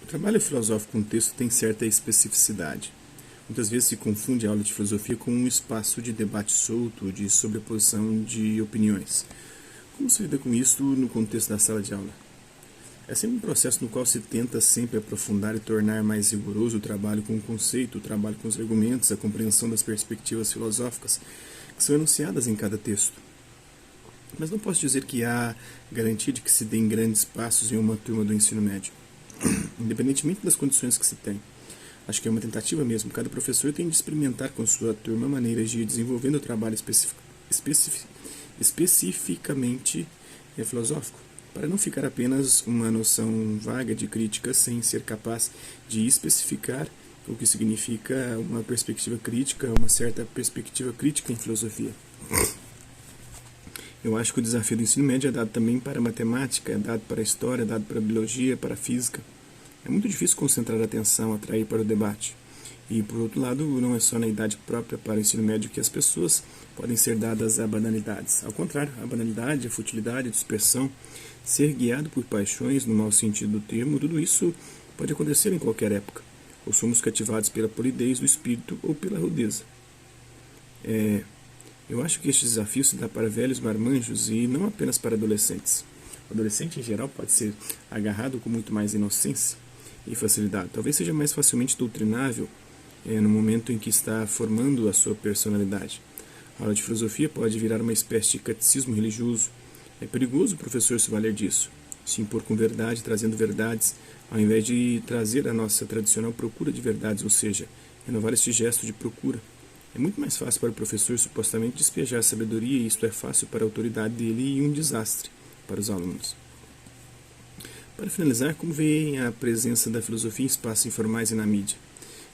O trabalho filosófico com texto tem certa especificidade. Muitas vezes se confunde a aula de filosofia com um espaço de debate solto, de sobreposição de opiniões. Como se lida com isso no contexto da sala de aula? É sempre um processo no qual se tenta sempre aprofundar e tornar mais rigoroso o trabalho com o conceito, o trabalho com os argumentos, a compreensão das perspectivas filosóficas que são enunciadas em cada texto. Mas não posso dizer que há garantia de que se deem grandes passos em uma turma do ensino médio, independentemente das condições que se tem. Acho que é uma tentativa mesmo. Cada professor tem de experimentar com sua turma maneiras de ir desenvolvendo o trabalho especificamente filosófico, para não ficar apenas uma noção vaga de crítica sem ser capaz de especificar o que significa uma perspectiva crítica, uma certa perspectiva crítica em filosofia. Eu acho que o desafio do ensino médio é dado também para a matemática, é dado para a história, é dado para a biologia, para a física. É muito difícil concentrar a atenção, atrair para o debate. E, por outro lado, não é só na idade própria para o ensino médio que as pessoas podem ser dadas a banalidades. Ao contrário, a banalidade, a futilidade, a dispersão, ser guiado por paixões, no mau sentido do termo, tudo isso pode acontecer em qualquer época. Ou somos cativados pela polidez do espírito ou pela rudeza. Eu acho que este desafio se dá para velhos marmanjos e não apenas para adolescentes. O adolescente, em geral, pode ser agarrado com muito mais inocência e facilidade. Talvez seja mais facilmente doutrinável no momento em que está formando a sua personalidade. A aula de filosofia pode virar uma espécie de catecismo religioso. É perigoso o professor se valer disso, se impor com verdade, trazendo verdades, ao invés de trazer a nossa tradicional procura de verdades, ou seja, renovar este gesto de procura. É muito mais fácil para o professor supostamente despejar a sabedoria, e isto é fácil para a autoridade dele e um desastre para os alunos. Para finalizar, como veem a presença da filosofia em espaços informais e na mídia?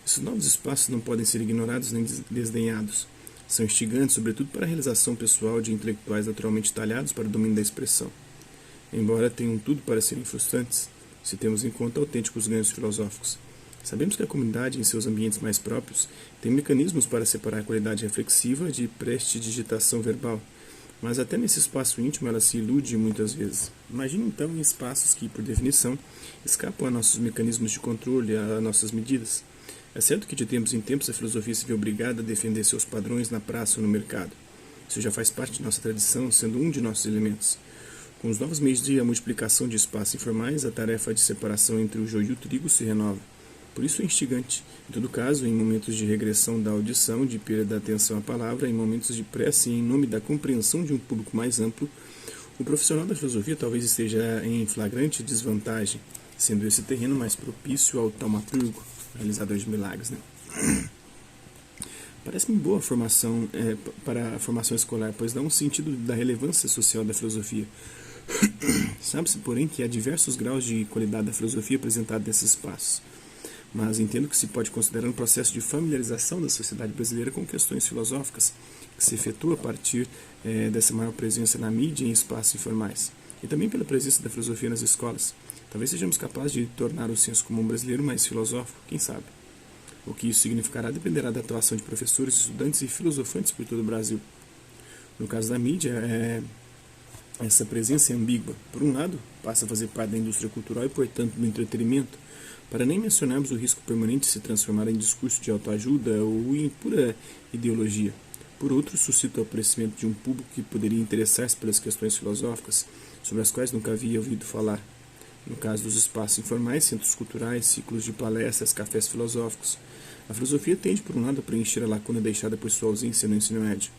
Esses novos espaços não podem ser ignorados nem desdenhados. São instigantes, sobretudo para a realização pessoal de intelectuais naturalmente talhados para o domínio da expressão. Embora tenham tudo para serem frustrantes, se temos em conta autênticos ganhos filosóficos. Sabemos que a comunidade, em seus ambientes mais próprios, tem mecanismos para separar a qualidade reflexiva de prestidigitação verbal, mas até nesse espaço íntimo ela se ilude muitas vezes. Imagine então em espaços que, por definição, escapam a nossos mecanismos de controle, a nossas medidas. É certo que de tempos em tempos a filosofia se vê obrigada a defender seus padrões na praça ou no mercado. Isso já faz parte de nossa tradição, sendo um de nossos elementos. Com os novos meios de multiplicação de espaços informais, a tarefa de separação entre o joio e o trigo se renova. Por isso é instigante. Em todo caso, em momentos de regressão da audição, de perda da atenção à palavra, em momentos de prece e em nome da compreensão de um público mais amplo, o profissional da filosofia talvez esteja em flagrante desvantagem, sendo esse terreno mais propício ao taumaturgo, realizador de milagres. Parece-me boa a formação para a formação escolar, pois dá um sentido da relevância social da filosofia. Sabe-se, porém, que há diversos graus de qualidade da filosofia apresentada nesses espaços. Mas entendo que se pode considerar um processo de familiarização da sociedade brasileira com questões filosóficas, que se efetua a partir dessa maior presença na mídia e em espaços informais, e também pela presença da filosofia nas escolas. Talvez sejamos capazes de tornar o senso comum brasileiro mais filosófico, quem sabe? O que isso significará dependerá da atuação de professores, estudantes e filosofantes por todo o Brasil. No caso da mídia, essa presença é ambígua. Por um lado, passa a fazer parte da indústria cultural e, portanto, do entretenimento, para nem mencionarmos o risco permanente de se transformar em discurso de autoajuda ou em pura ideologia. Por outro, suscita o aparecimento de um público que poderia interessar-se pelas questões filosóficas, sobre as quais nunca havia ouvido falar. No caso dos espaços informais, centros culturais, ciclos de palestras, cafés filosóficos, a filosofia tende, por um lado, a preencher a lacuna deixada por sua ausência no ensino médio,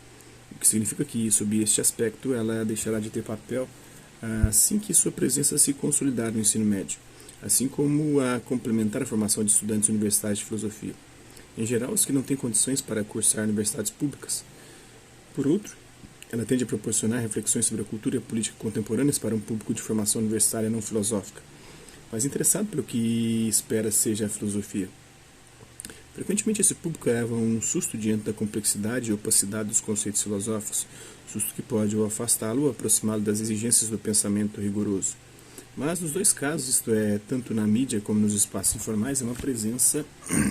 o que significa que, sob este aspecto, ela deixará de ter papel assim que sua presença se consolidar no ensino médio, assim como a complementar a formação de estudantes universitários de filosofia. Em geral, os que não têm condições para cursar universidades públicas. Por outro, ela tende a proporcionar reflexões sobre a cultura e a política contemporâneas para um público de formação universitária não filosófica, mas interessado pelo que espera seja a filosofia. Frequentemente esse público leva um susto diante da complexidade e opacidade dos conceitos filosóficos, susto que pode ou afastá-lo ou aproximá-lo das exigências do pensamento rigoroso. Mas nos dois casos, isto é, tanto na mídia como nos espaços informais, é uma presença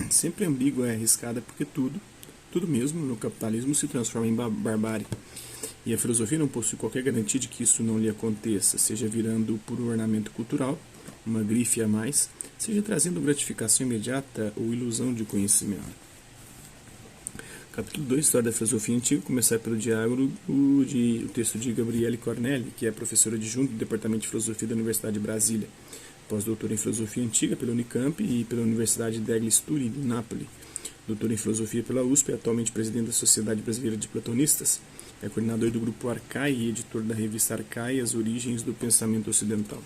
sempre ambígua e arriscada, porque tudo mesmo, no capitalismo se transforma em barbárie. E a filosofia não possui qualquer garantia de que isso não lhe aconteça, seja virando puro ornamento cultural, uma grife a mais, seja trazendo gratificação imediata ou ilusão de conhecimento. Capítulo 2, História da Filosofia Antiga, começar pelo diálogo o texto de Gabriele Cornelli, que é professora adjunta do Departamento de Filosofia da Universidade de Brasília, pós-doutora em Filosofia Antiga pela Unicamp e pela Universidade degli Studi de Nápoles, doutora em Filosofia pela USP, atualmente presidente da Sociedade Brasileira de Platonistas, é coordenador do Grupo Arcai e editor da revista Arcai, As Origens do Pensamento Ocidental.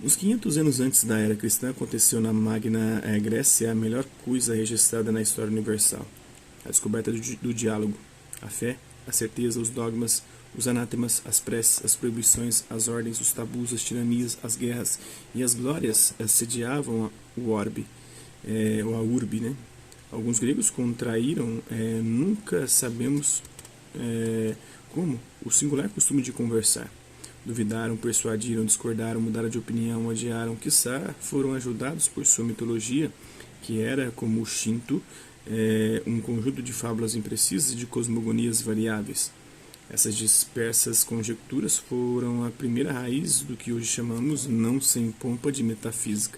Uns 500 anos antes da Era Cristã, aconteceu na Magna Grécia a melhor coisa registrada na história universal: a descoberta do diálogo, a fé, a certeza, os dogmas, os anátemas, as preces, as proibições, as ordens, os tabus, as tiranias, as guerras e as glórias assediavam o orbe, ou a urbe, né? Alguns gregos contraíram, nunca sabemos como, o singular costume de conversar. Duvidaram, persuadiram, discordaram, mudaram de opinião, odiaram, quiçá foram ajudados por sua mitologia, que era, como o Shinto, um conjunto de fábulas imprecisas e de cosmogonias variáveis. Essas dispersas conjecturas foram a primeira raiz do que hoje chamamos, não sem pompa, de metafísica.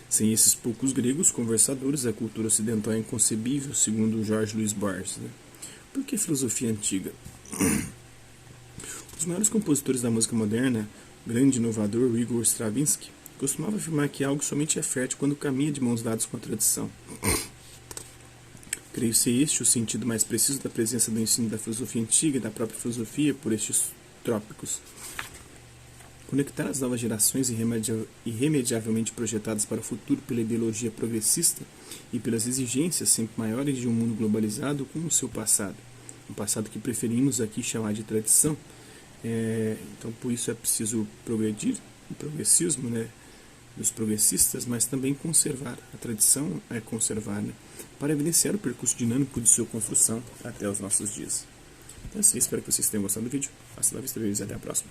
Sem esses poucos gregos conversadores, a cultura ocidental é inconcebível, segundo Jorge Luiz Borges. Né? Por que filosofia antiga? Um dos maiores compositores da música moderna, grande inovador, Igor Stravinsky, costumava afirmar que algo somente é fértil quando caminha de mãos dadas com a tradição. Creio ser este o sentido mais preciso da presença do ensino da filosofia antiga e da própria filosofia por estes trópicos. Conectar as novas gerações irremediavelmente projetadas para o futuro pela ideologia progressista e pelas exigências sempre maiores de um mundo globalizado com o seu passado. Um passado que preferimos aqui chamar de tradição. Então, por isso é preciso progredir, o progressismo, né, dos progressistas, mas também conservar. A tradição é conservar, né, para evidenciar o percurso dinâmico de sua construção até os nossos dias. Então, assim, espero que vocês tenham gostado do vídeo. Hasta la vista, e até a próxima.